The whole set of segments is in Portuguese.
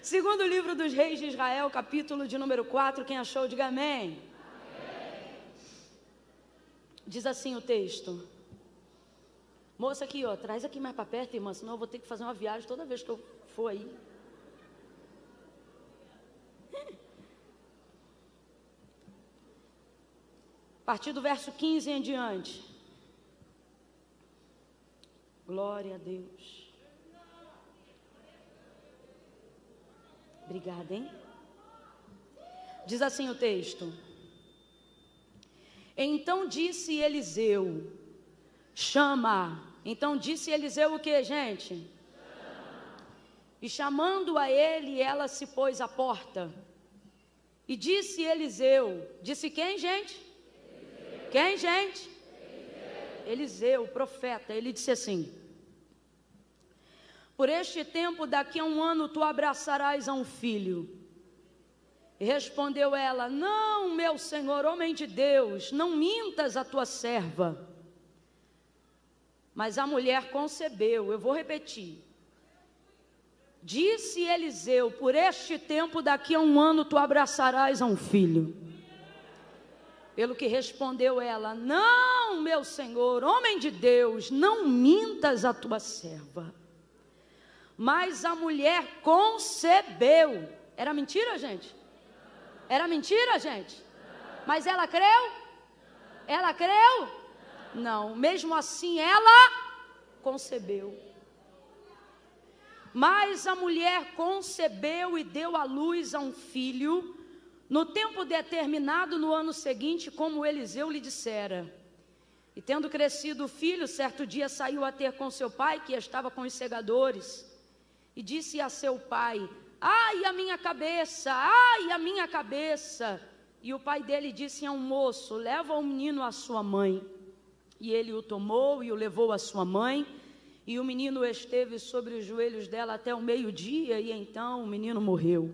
Segundo livro dos Reis de Israel, capítulo de número 4, quem achou, diga amém. Diz assim o texto. Moça aqui, ó, traz aqui mais para perto, irmã, senão eu vou ter que fazer uma viagem toda vez que eu for aí. A partir do verso 15 em diante. Glória a Deus. Obrigada, hein? Diz assim o texto. Então disse Eliseu, chama. Então disse Eliseu o que, gente? Chama. E chamando a ele, ela se pôs à porta. E disse Eliseu, disse quem, gente? Eliseu. Quem, gente? Eliseu, o profeta, ele disse assim: por este tempo, daqui a 1 ano, tu abraçarás a um filho. E respondeu ela: não, meu senhor, homem de Deus, não mintas a tua serva. Mas a mulher concebeu, eu vou repetir. Disse Eliseu: por este tempo, daqui a 1 ano, tu abraçarás a um filho. Pelo que respondeu ela: não, meu senhor, homem de Deus, não mintas a tua serva. Mas a mulher concebeu. Era mentira, gente? Era mentira, gente? Mas ela creu? Ela creu? Não, mesmo assim ela concebeu. Mas a mulher concebeu e deu à luz a um filho, no tempo determinado no ano seguinte, como Eliseu lhe dissera. E tendo crescido o filho, certo dia saiu a ter com seu pai, que estava com os segadores, e disse a seu pai: ai, a minha cabeça, ai, a minha cabeça. E o pai dele disse a um moço: leva o menino à sua mãe. E ele o tomou e o levou à sua mãe. E o menino esteve sobre os joelhos dela até o meio-dia, e então o menino morreu.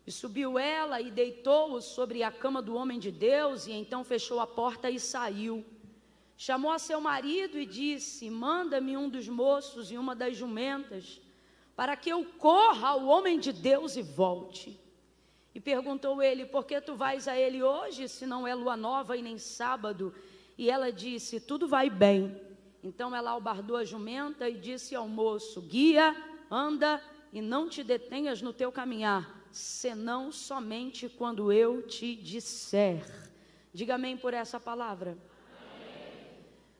E subiu ela e deitou-o sobre a cama do homem de Deus, e então fechou a porta e saiu. Chamou a seu marido e disse: manda-me um dos moços e uma das jumentas, para que eu corra ao homem de Deus e volte. E perguntou ele: por que tu vais a ele hoje, se não é lua nova e nem sábado? E ela disse: tudo vai bem. Então ela albardou a jumenta e disse ao moço: guia, anda e não te detenhas no teu caminhar, senão somente quando eu te disser. Diga amém por essa palavra.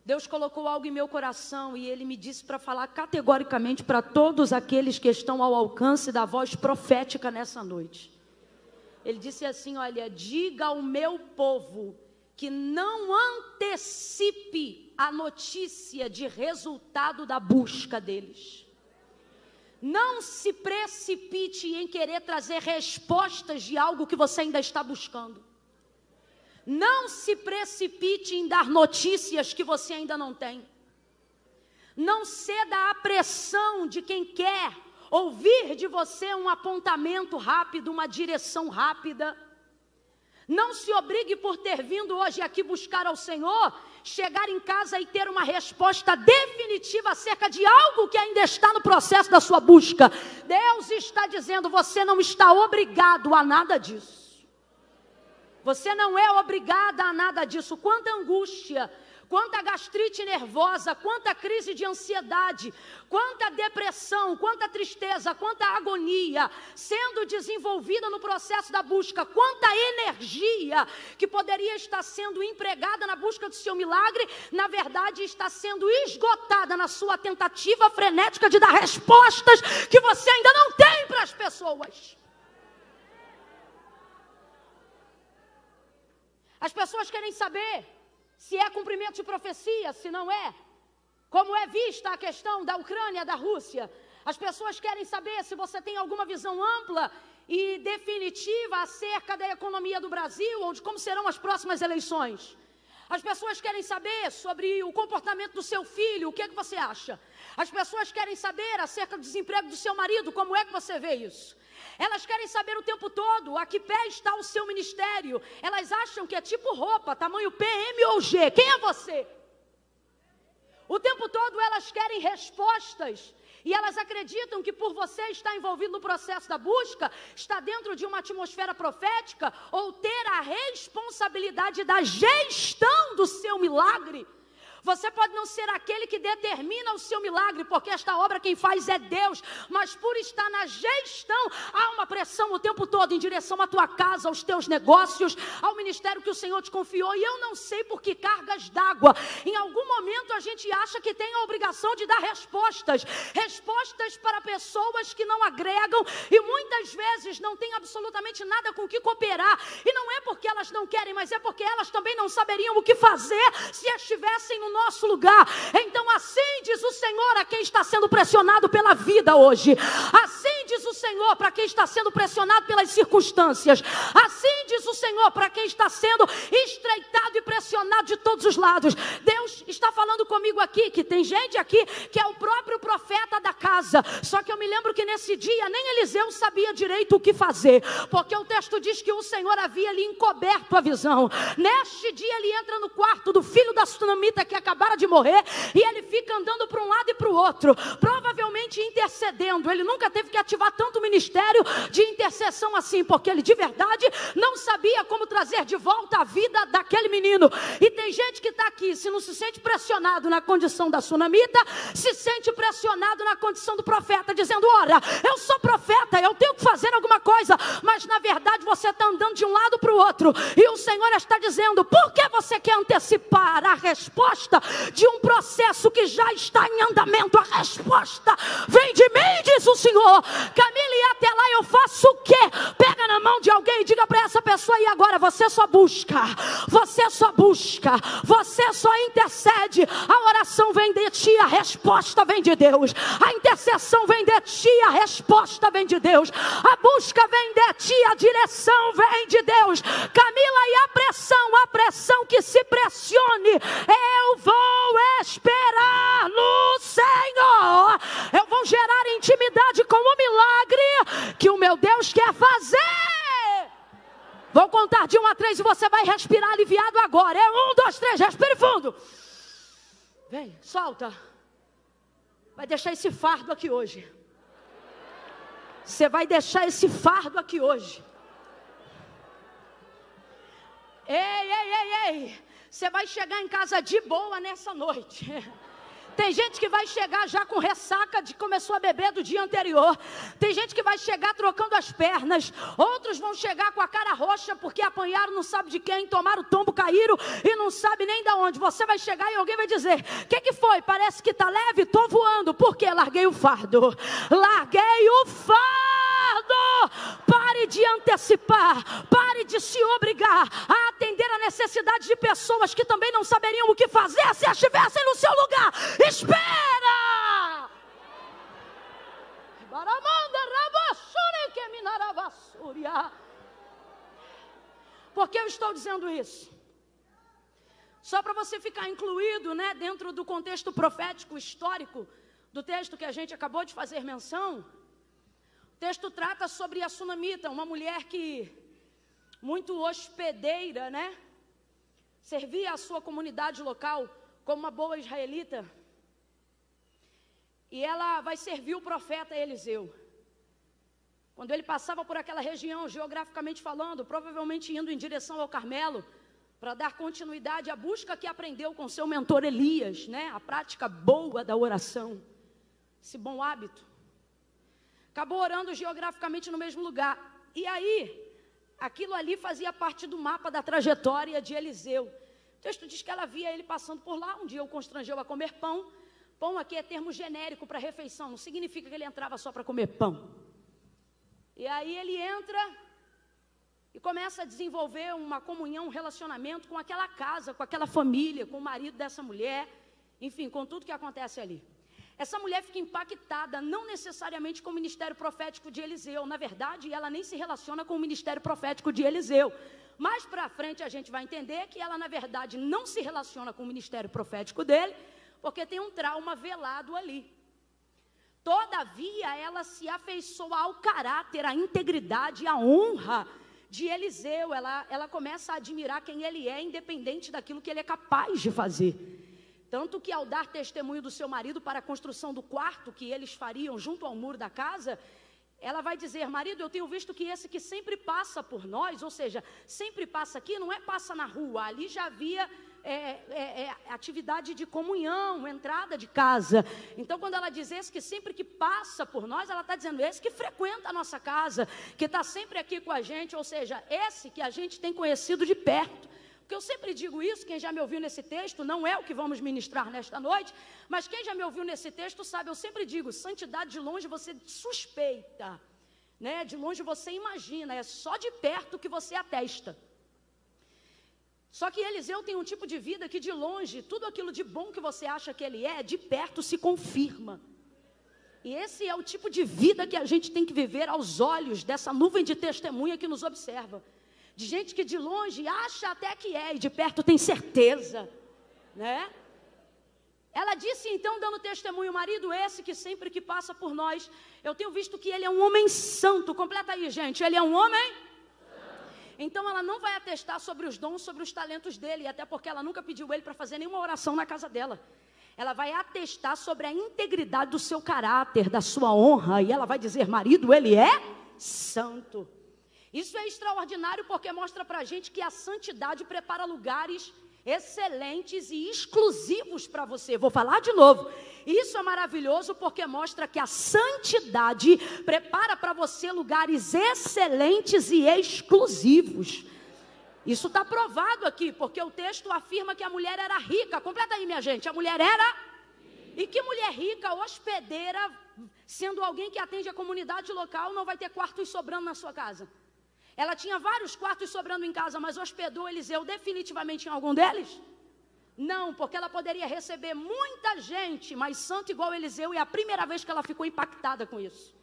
Deus colocou algo em meu coração e Ele me disse para falar categoricamente para todos aqueles que estão ao alcance da voz profética nessa noite. Ele disse assim: olha, diga ao meu povo que não antecipe a notícia de resultado da busca deles. Não se precipite em querer trazer respostas de algo que você ainda está buscando. Não se precipite em dar notícias que você ainda não tem. Não ceda à pressão de quem quer ouvir de você um apontamento rápido, uma direção rápida. Não se obrigue por ter vindo hoje aqui buscar ao Senhor, chegar em casa e ter uma resposta definitiva acerca de algo que ainda está no processo da sua busca. Deus está dizendo: você não está obrigado a nada disso. Você não é obrigada a nada disso. Quanta angústia, quanta gastrite nervosa, quanta crise de ansiedade, quanta depressão, quanta tristeza, quanta agonia sendo desenvolvida no processo da busca, quanta energia que poderia estar sendo empregada na busca do seu milagre, na verdade está sendo esgotada na sua tentativa frenética de dar respostas que você ainda não tem para as pessoas. As pessoas querem saber se é cumprimento de profecia, se não é. Como é vista a questão da Ucrânia, da Rússia. As pessoas querem saber se você tem alguma visão ampla e definitiva acerca da economia do Brasil ou de como serão as próximas eleições. As pessoas querem saber sobre o comportamento do seu filho, o que é que você acha? As pessoas querem saber acerca do desemprego do seu marido, como é que você vê isso? Elas querem saber o tempo todo a que pé está o seu ministério. Elas acham que é tipo roupa, tamanho P, M ou G. Quem é você? O tempo todo elas querem respostas E elas acreditam que por você estar envolvido no processo da busca, estar dentro de uma atmosfera profética, ou ter a responsabilidade da gestão do seu milagre, você pode não ser aquele que determina o seu milagre, porque esta obra quem faz é Deus, mas por estar na gestão, há uma pressão o tempo todo em direção à tua casa, aos teus negócios, ao ministério que o Senhor te confiou. E eu não sei por que cargas d'água, em algum momento a gente acha que tem a obrigação de dar respostas para pessoas que não agregam, e muitas vezes não tem absolutamente nada com o que cooperar, e não é porque elas não querem, mas é porque elas também não saberiam o que fazer se estivessem no nosso lugar. Então assim diz o Senhor a quem está sendo pressionado pela vida hoje, assim diz o Senhor para quem está sendo pressionado pelas circunstâncias, assim diz o Senhor para quem está sendo estreitado e pressionado de todos os lados. Deus está falando comigo aqui, que tem gente aqui que é o próprio profeta da casa, só que eu me lembro que nesse dia nem Eliseu sabia direito o que fazer, porque o texto diz que o Senhor havia lhe encoberto a visão. Neste dia ele entra no quarto do filho da sunamita que acabara de morrer, e ele fica andando para um lado e para o outro, provavelmente intercedendo. Ele nunca teve que ativar tanto ministério de intercessão assim, porque ele de verdade não sabia como trazer de volta a vida daquele menino. E tem gente que está aqui, se não se sente pressionado na condição da sunamita, se sente pressionado na condição do profeta, dizendo: ora, eu sou profeta, eu tenho que fazer alguma coisa, mas na verdade você está andando de um lado para o outro, e o Senhor está dizendo: por que você quer antecipar a resposta de um processo que já está em andamento? A resposta vem de mim, diz o Senhor. Camila, e até lá eu faço o quê? Pega na mão de alguém e diga para essa pessoa: e agora? Você só busca, você só busca, você só intercede. A oração vem de ti, a resposta vem de Deus. A intercessão vem de ti, a resposta vem de Deus. A busca vem de ti, a direção vem de Deus. Camila, e a pressão que se pressione, eu vou esperar no Senhor. Eu vou gerar intimidade com o milagre que o meu Deus quer fazer. Vou contar de 1 a 3 e você vai respirar aliviado agora. É 1, 2, 3, respire fundo. Vem, solta. Vai deixar esse fardo aqui hoje. Você vai deixar esse fardo aqui hoje. Ei. Você vai chegar em casa de boa nessa noite. Tem gente que vai chegar já com ressaca de que começou a beber do dia anterior. Tem gente que vai chegar trocando as pernas. Outros vão chegar com a cara roxa porque apanharam não sabe de quem, tomaram tombo, caíram e não sabe nem de onde. Você vai chegar e alguém vai dizer: o que foi? Parece que está leve? Estou voando. Por quê? Larguei o fardo. Larguei o fardo. Pare de antecipar. Pare de se obrigar a atender a necessidade de pessoas que também não saberiam o que fazer se estivessem no seu lugar. Espera! Por que eu estou dizendo isso? Só para você ficar incluído, né, dentro do contexto profético histórico do texto que a gente acabou de fazer menção. O texto trata sobre a sunamita, uma mulher que muito hospedeira, né? Servia a sua comunidade local como uma boa israelita. E ela vai servir o profeta Eliseu. Quando ele passava por aquela região, geograficamente falando, provavelmente indo em direção ao Carmelo, para dar continuidade à busca que aprendeu com seu mentor Elias, né? A prática boa da oração, esse bom hábito. Acabou orando geograficamente no mesmo lugar. E aí, aquilo ali fazia parte do mapa da trajetória de Eliseu. O texto diz que ela via ele passando por lá. Um dia o constrangeu a comer pão. Pão aqui é termo genérico para refeição. Não significa que ele entrava só para comer pão. E aí ele entra e começa a desenvolver uma comunhão, um relacionamento com aquela casa, com aquela família, com o marido dessa mulher. Enfim, com tudo que acontece ali. Essa mulher fica impactada, não necessariamente com o ministério profético de Eliseu. Na verdade, ela nem se relaciona com o ministério profético de Eliseu. Mais para frente a gente vai entender que ela, na verdade, não se relaciona com o ministério profético dele, porque tem um trauma velado ali. Todavia, ela se afeiçoa ao caráter, à integridade, à honra de Eliseu. Ela começa a admirar quem ele é, independente daquilo que ele é capaz de fazer. Tanto que ao dar testemunho do seu marido para a construção do quarto que eles fariam junto ao muro da casa, ela vai dizer: marido, eu tenho visto que esse que sempre passa por nós, ou seja, sempre passa aqui, não é passa na rua, ali já havia atividade de comunhão, entrada de casa. Então quando ela diz esse que sempre que passa por nós, ela está dizendo esse que frequenta a nossa casa, que está sempre aqui com a gente, ou seja, esse que a gente tem conhecido de perto. Porque eu sempre digo isso, quem já me ouviu nesse texto, não é o que vamos ministrar nesta noite, mas quem já me ouviu nesse texto sabe, eu sempre digo, santidade de longe você suspeita, né? De longe você imagina, é só de perto que você atesta. Só que Eliseu tem um tipo de vida que de longe, tudo aquilo de bom que você acha que ele é, de perto se confirma. E esse é o tipo de vida que a gente tem que viver aos olhos dessa nuvem de testemunha que nos observa. De gente que de longe acha até que é, e de perto tem certeza, né? Ela disse então, dando testemunho, marido esse que sempre que passa por nós, eu tenho visto que ele é um homem santo. Completa aí, gente, ele é um homem santo. Então ela não vai atestar sobre os dons, sobre os talentos dele, até porque ela nunca pediu ele para fazer nenhuma oração na casa dela. Ela vai atestar sobre a integridade do seu caráter, da sua honra, e ela vai dizer, marido, ele é santo. Isso é extraordinário porque mostra para a gente que a santidade prepara lugares excelentes e exclusivos para você. Vou falar de novo. Isso é maravilhoso porque mostra que a santidade prepara para você lugares excelentes e exclusivos. Isso está provado aqui, porque o texto afirma que a mulher era rica. Completa aí, minha gente. A mulher era... E que mulher rica, hospedeira, sendo alguém que atende a comunidade local, não vai ter quartos sobrando na sua casa? Ela tinha vários quartos sobrando em casa, mas hospedou Eliseu definitivamente em algum deles? Não, porque ela poderia receber muita gente, mas santo igual Eliseu, e é a primeira vez que ela ficou impactada com isso.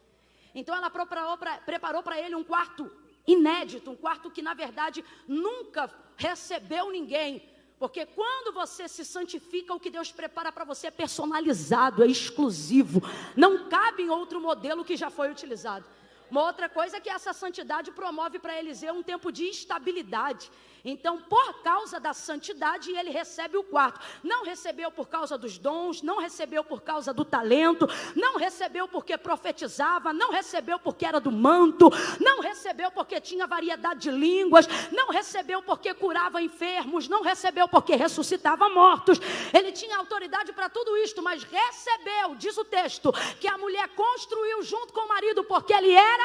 Então ela preparou para ele um quarto inédito, um quarto que na verdade nunca recebeu ninguém. Porque quando você se santifica, o que Deus prepara para você é personalizado, é exclusivo. Não cabe em outro modelo que já foi utilizado. Uma outra coisa é que essa santidade promove para Eliseu um tempo de estabilidade. Então, por causa da santidade, ele recebe o quarto. Não recebeu por causa dos dons, não recebeu por causa do talento, não recebeu porque profetizava, não recebeu porque era do manto, não recebeu porque tinha variedade de línguas, não recebeu porque curava enfermos, não recebeu porque ressuscitava mortos. Ele tinha autoridade para tudo isto, mas recebeu, diz o texto, que a mulher construiu junto com o marido porque ele era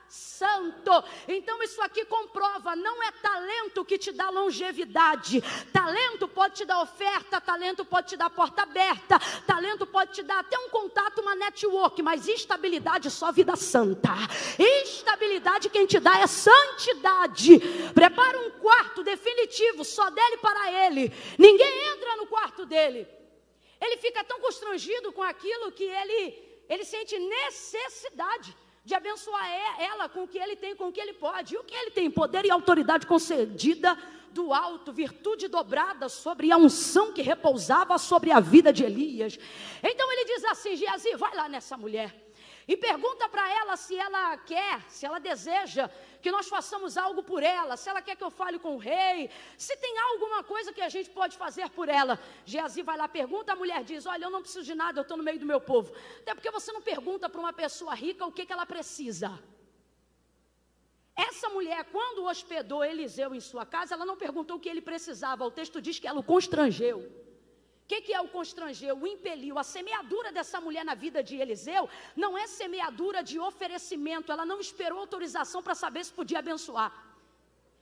santo. Então isso aqui comprova, não é talento que te dá longevidade. Talento pode te dar oferta, talento pode te dar porta aberta, talento pode te dar até um contato, uma network, mas estabilidade só vida santa. Estabilidade quem te dá é santidade. Prepara um quarto definitivo só dele para ele. Ninguém entra no quarto dele. Ele fica tão constrangido com aquilo que ele sente necessidade de abençoar ela com o que ele tem, com o que ele pode. E o que ele tem? Poder e autoridade concedida do alto, virtude dobrada sobre a unção que repousava sobre a vida de Elias. Então ele diz assim, Geazi, vai lá nessa mulher e pergunta para ela se ela quer, se ela deseja que nós façamos algo por ela, se ela quer que eu fale com o rei, se tem alguma coisa que a gente pode fazer por ela. Geazi vai lá, pergunta, a mulher diz, olha, eu não preciso de nada, eu estou no meio do meu povo. Até porque você não pergunta para uma pessoa rica o que ela precisa. Essa mulher, quando hospedou Eliseu em sua casa, ela não perguntou o que ele precisava, o texto diz que ela o constrangeu. O que é o constrangeu? O impeliu. A semeadura dessa mulher na vida de Eliseu não é semeadura de oferecimento. Ela não esperou autorização para saber se podia abençoar.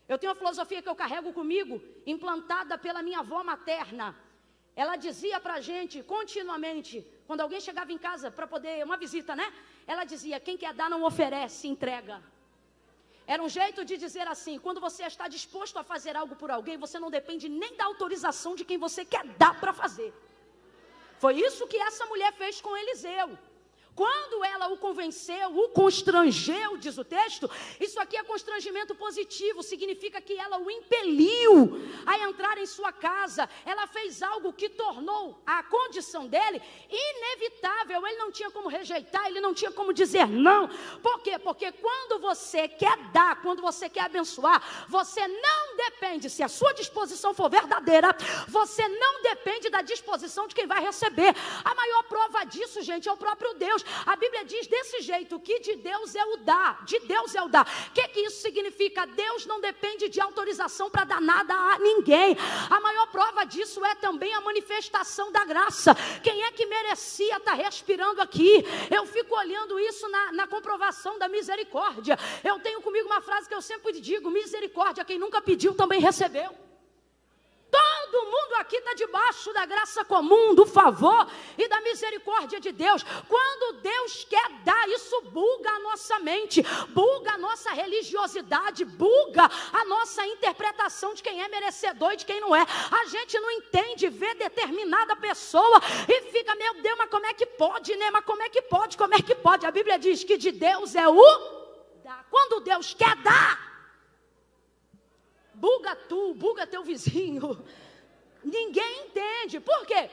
Eu tenho uma filosofia que eu carrego comigo, implantada pela minha avó materna. Ela dizia para a gente continuamente, quando alguém chegava em casa para poder, uma visita, né? Ela dizia, quem quer dar não oferece, entrega. Era um jeito de dizer assim, quando você está disposto a fazer algo por alguém, você não depende nem da autorização de quem você quer dar para fazer. Foi isso que essa mulher fez com Eliseu. Quando ela o convenceu, o constrangeu, diz o texto, isso aqui é constrangimento positivo, significa que ela o impeliu a entrar em sua casa. Ela fez algo que tornou a condição dele inevitável. Ele não tinha como rejeitar, ele não tinha como dizer não. Por quê? Porque quando você quer dar, quando você quer abençoar, você não depende, se a sua disposição for verdadeira, você não depende da disposição de quem vai receber. A maior prova disso, gente, é o próprio Deus. A Bíblia diz desse jeito, que de Deus é o dar, de Deus é o dar. O que isso significa? Deus não depende de autorização para dar nada a ninguém. A maior prova disso é também a manifestação da graça. Quem é que merecia estar respirando aqui? Eu fico olhando isso na comprovação da misericórdia. Eu tenho comigo uma frase que eu sempre digo: misericórdia, quem nunca pediu também recebeu. Todo mundo aqui está debaixo da graça comum, do favor e da misericórdia de Deus. Quando Deus quer dar, isso buga a nossa mente, buga a nossa religiosidade, buga a nossa interpretação de quem é merecedor e de quem não é. A gente não entende, vê determinada pessoa e fica, meu Deus, mas como é que pode, né? Mas como é que pode, como é que pode? A Bíblia diz que de Deus é o dar. Quando Deus quer dar, buga tu, buga teu vizinho. Ninguém entende. Por quê?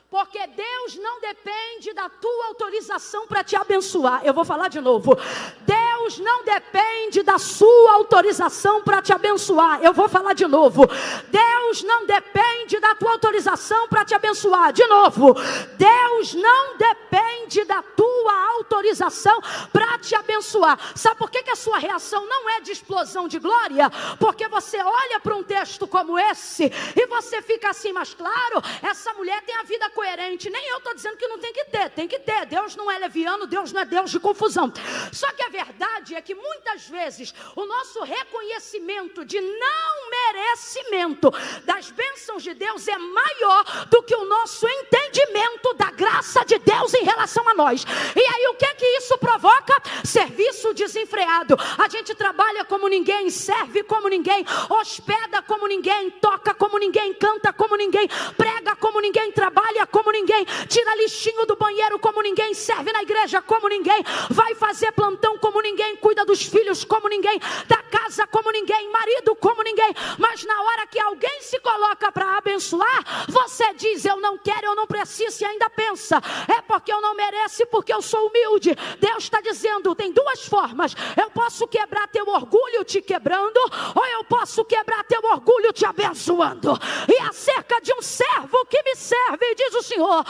Porque Deus não depende da tua autorização para te abençoar. Eu vou falar de novo. Deus não depende da sua autorização para te abençoar. Eu vou falar de novo. Deus não depende da tua autorização para te abençoar. De novo. Deus não depende da tua autorização para te abençoar. Sabe por que a sua reação não é de explosão de glória? Porque você olha para um texto como esse e você fica assim, mas claro, essa mulher tem a vida coerente. Nem eu estou dizendo que não tem que ter, tem que ter. Deus não é leviano, Deus não é Deus de confusão. Só que a verdade é que muitas vezes o nosso reconhecimento de não merecimento das bênçãos de Deus é maior do que o nosso entendimento da graça de Deus em relação a nós. E aí o que é que isso provoca? Serviço desenfreado. A gente trabalha como ninguém, serve como ninguém, hospeda como ninguém, toca como ninguém, canta como ninguém, prega como ninguém, trabalha como ninguém, tira lixinho do banheiro como ninguém, serve na igreja como ninguém, vai fazer plantão como ninguém, cuida dos filhos como ninguém, da casa como ninguém, marido como ninguém. Mas na hora que alguém se coloca para abençoar, você diz, eu não quero, eu não preciso, e ainda pensa, é porque eu não mereço e porque eu sou humilde. Deus está dizendo, tem duas formas: eu posso quebrar teu orgulho te quebrando, ou eu posso quebrar teu orgulho te abençoando. E acerca de um servo que me serve, diz o Senhor,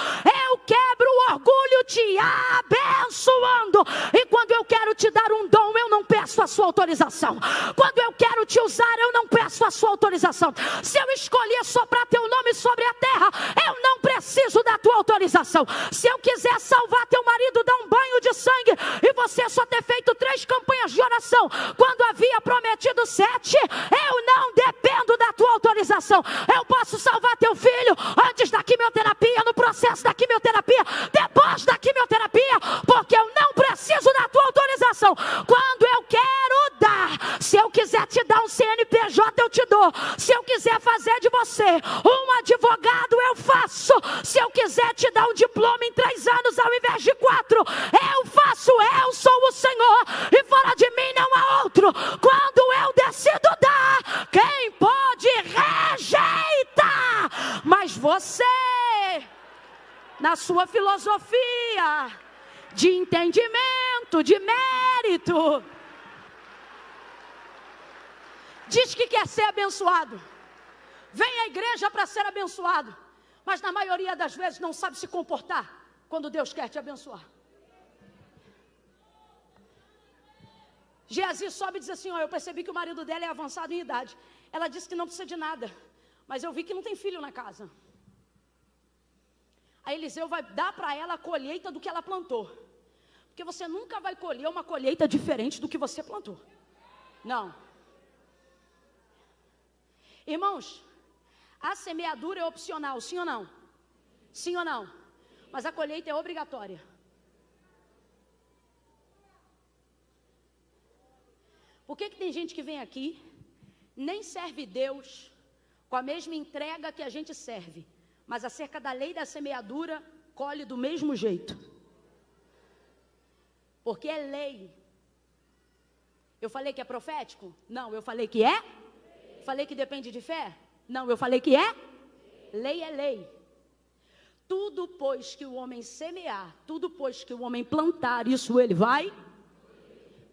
eu quebro o orgulho te abençoando. E quando eu quero te dar um dom, eu não peço a sua autorização. Quando eu quero te usar, eu não peço a sua autorização. Se eu escolher soprar teu nome sobre a terra, eu não preciso da tua autorização. Se eu quiser salvar teu marido, dar um banho de sangue, e você só ter feito 3 campanhas de oração, quando havia prometido 7, eu não dependo da tua autorização. Eu posso salvar teu filho antes da quimioterapia, no processo da quimioterapia, depois da quimioterapia, porque eu não preciso da tua autorização. Quando eu quero dar, se eu quiser te dar um CNPJ, eu te dou. Se eu quiser fazer de você um advogado, eu faço. Se eu quiser te dar um diploma em 3 anos ao invés de 4, eu faço. Eu sou o Senhor e fora de mim não há outro. Quando eu decido dar, quem pode rejeitar? Mas você, na sua filosofia de entendimento, de mérito, diz que quer ser abençoado, vem à igreja para ser abençoado, mas na maioria das vezes não sabe se comportar quando Deus quer te abençoar. Geazi sobe e diz assim, eu percebi que o marido dela é avançado em idade. Ela disse que não precisa de nada, mas eu vi que não tem filho na casa. Aí Eliseu vai dar para ela a colheita do que ela plantou. Porque você nunca vai colher uma colheita diferente do que você plantou. Não. Irmãos, a semeadura é opcional, sim ou não? Sim ou não? Mas a colheita é obrigatória. Por que tem gente que vem aqui, nem serve Deus com a mesma entrega que a gente serve, mas acerca da lei da semeadura, colhe do mesmo jeito? porque é lei. Eu falei que é profético? Não, eu falei que é. Falei que depende de fé? Não, eu falei que é. Lei é lei. Tudo pois que o homem semear, tudo pois que o homem plantar, isso ele vai.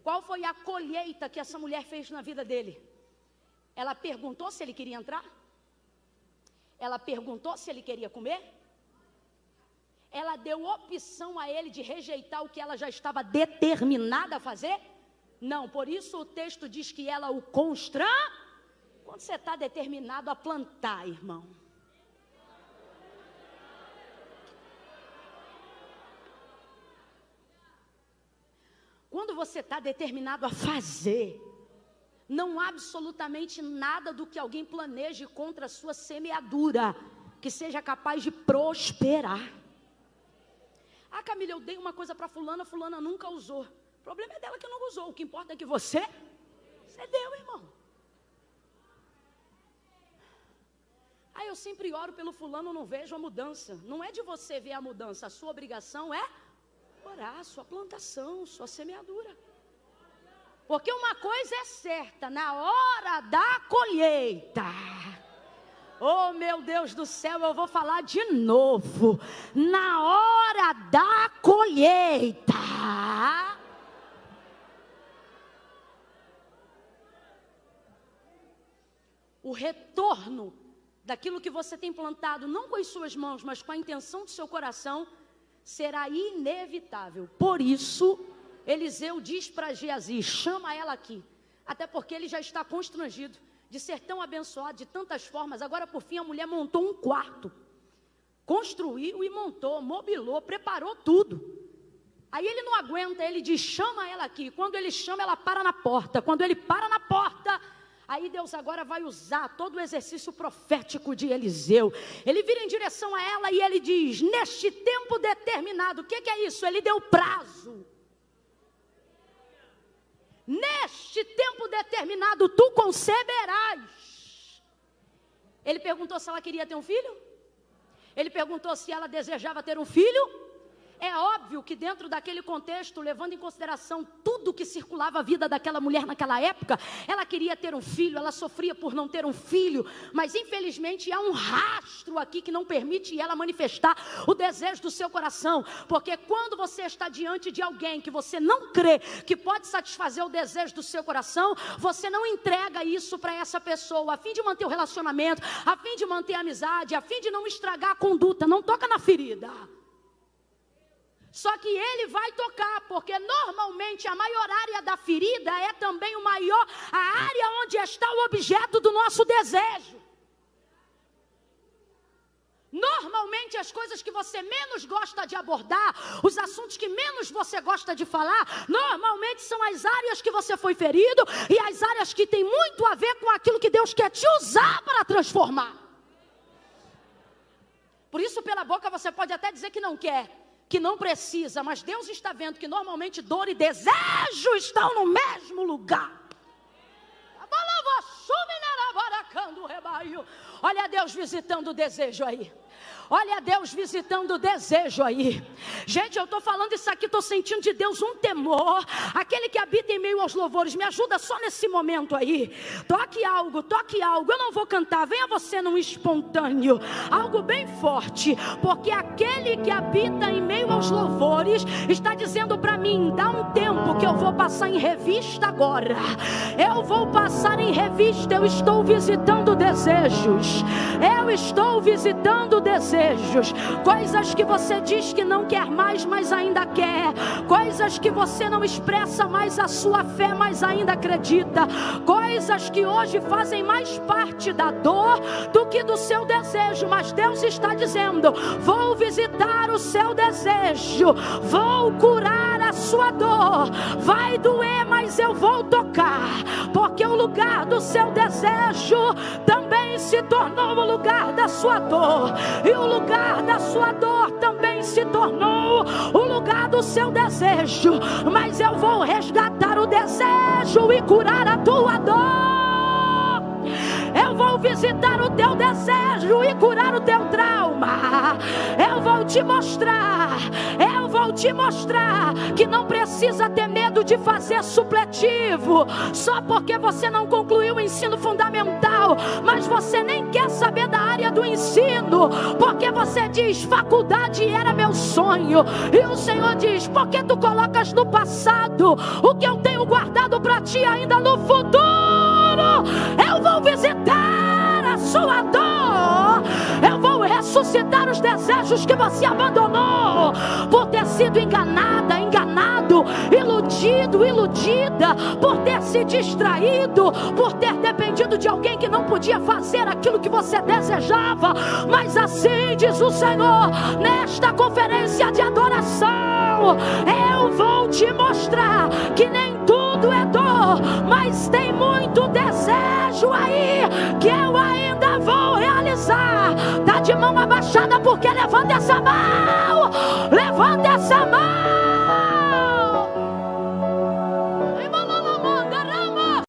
Qual foi a colheita que essa mulher fez na vida dele? Ela perguntou se ele queria entrar? Ela perguntou se ele queria comer? Ela deu opção a ele de rejeitar o que ela já estava determinada a fazer? Não, por isso o texto diz que ela o constrange. Quando você está determinado a plantar, irmão. Quando você está determinado a fazer, não há absolutamente nada do que alguém planeje contra a sua semeadura que seja capaz de prosperar. Ah, Camila, eu dei uma coisa para fulana, fulana nunca usou. O problema é dela que não usou. O que importa é que você deu, irmão. Ah, eu sempre oro pelo fulano, não vejo a mudança. Não é de você ver a mudança, a sua obrigação é orar, sua plantação, sua semeadura. Porque uma coisa é certa, na hora da colheita, oh meu Deus do céu, eu vou falar de novo, na hora da colheita, o retorno daquilo que você tem plantado, não com as suas mãos, mas com a intenção do seu coração, será inevitável. Por isso, Eliseu diz para Geazi, chama ela aqui, até porque ele já está constrangido de ser tão abençoado de tantas formas. Agora por fim a mulher montou um quarto, construiu e montou, mobilou, preparou tudo. Aí ele não aguenta, ele diz, chama ela aqui. Quando ele chama, ela para na porta. Quando ele para na porta, aí Deus agora vai usar todo o exercício profético de Eliseu. Ele vira em direção a ela e ele diz, neste tempo determinado, o que é isso? Ele deu prazo. Neste tempo determinado, tu conceberás. Ele perguntou se ela queria ter um filho? Ele perguntou se ela desejava ter um filho? É óbvio que dentro daquele contexto, levando em consideração tudo que circulava a vida daquela mulher naquela época, ela queria ter um filho, ela sofria por não ter um filho, mas infelizmente há um rastro aqui que não permite ela manifestar o desejo do seu coração, porque quando você está diante de alguém que você não crê que pode satisfazer o desejo do seu coração, você não entrega isso para essa pessoa, a fim de manter o relacionamento, a fim de manter a amizade, a fim de não estragar a conduta, não toca na ferida. Só que ele vai tocar, porque normalmente a maior área da ferida é também a área onde está o objeto do nosso desejo. Normalmente as coisas que você menos gosta de abordar, os assuntos que menos você gosta de falar, normalmente são as áreas que você foi ferido e as áreas que tem muito a ver com aquilo que Deus quer te usar para transformar. Por isso pela boca você pode até dizer que não quer, que não precisa, mas Deus está vendo que normalmente dor e desejo estão no mesmo lugar. Olha Deus visitando o desejo aí. Olha Deus visitando o desejo aí. Gente, eu estou falando isso aqui, estou sentindo de Deus um temor. Aquele que habita em meio aos louvores, me ajuda só nesse momento aí. Toque algo, eu não vou cantar. Venha você num espontâneo, algo bem forte. Porque aquele que habita em meio aos louvores está dizendo para mim, dá um tempo que eu vou passar em revista agora. Eu vou passar em revista, eu estou visitando desejos. Eu estou visitando desejos. Coisas que você diz que não quer mais, mas ainda quer. Coisas que você não expressa mais a sua fé, mas ainda acredita. Coisas que hoje fazem mais parte da dor do que do seu desejo. Mas Deus está dizendo, vou visitar o seu desejo, vou curar a sua dor. Vai doer, mas eu vou tocar, porque o lugar do seu desejo também se tornou o lugar da sua dor. E o lugar da sua dor também se tornou o lugar do seu desejo. Mas eu vou resgatar o desejo e curar a tua dor. Eu vou visitar o teu desejo e curar o teu trauma. Eu vou te mostrar. Eu vou te mostrar que não precisa ter medo de fazer supletivo, só porque você não concluiu o ensino fundamental, mas você nem quer saber da área do ensino, porque você diz: faculdade era meu sonho. E o Senhor diz: por que tu colocas no passado o que eu tenho guardado para ti ainda no futuro? Eu vou visitar a sua dor, eu vou ressuscitar os desejos que você abandonou por ter sido enganada, enganado, iludido, iludida, por ter se distraído, por ter dependido de alguém que não podia fazer aquilo que você desejava. Mas assim diz o Senhor, nesta conferência de adoração, eu vou te mostrar que nem tudo é dor, mas tem muito desejo aí que eu ainda vou realizar. Tá de mão abaixada porque levanta essa mão.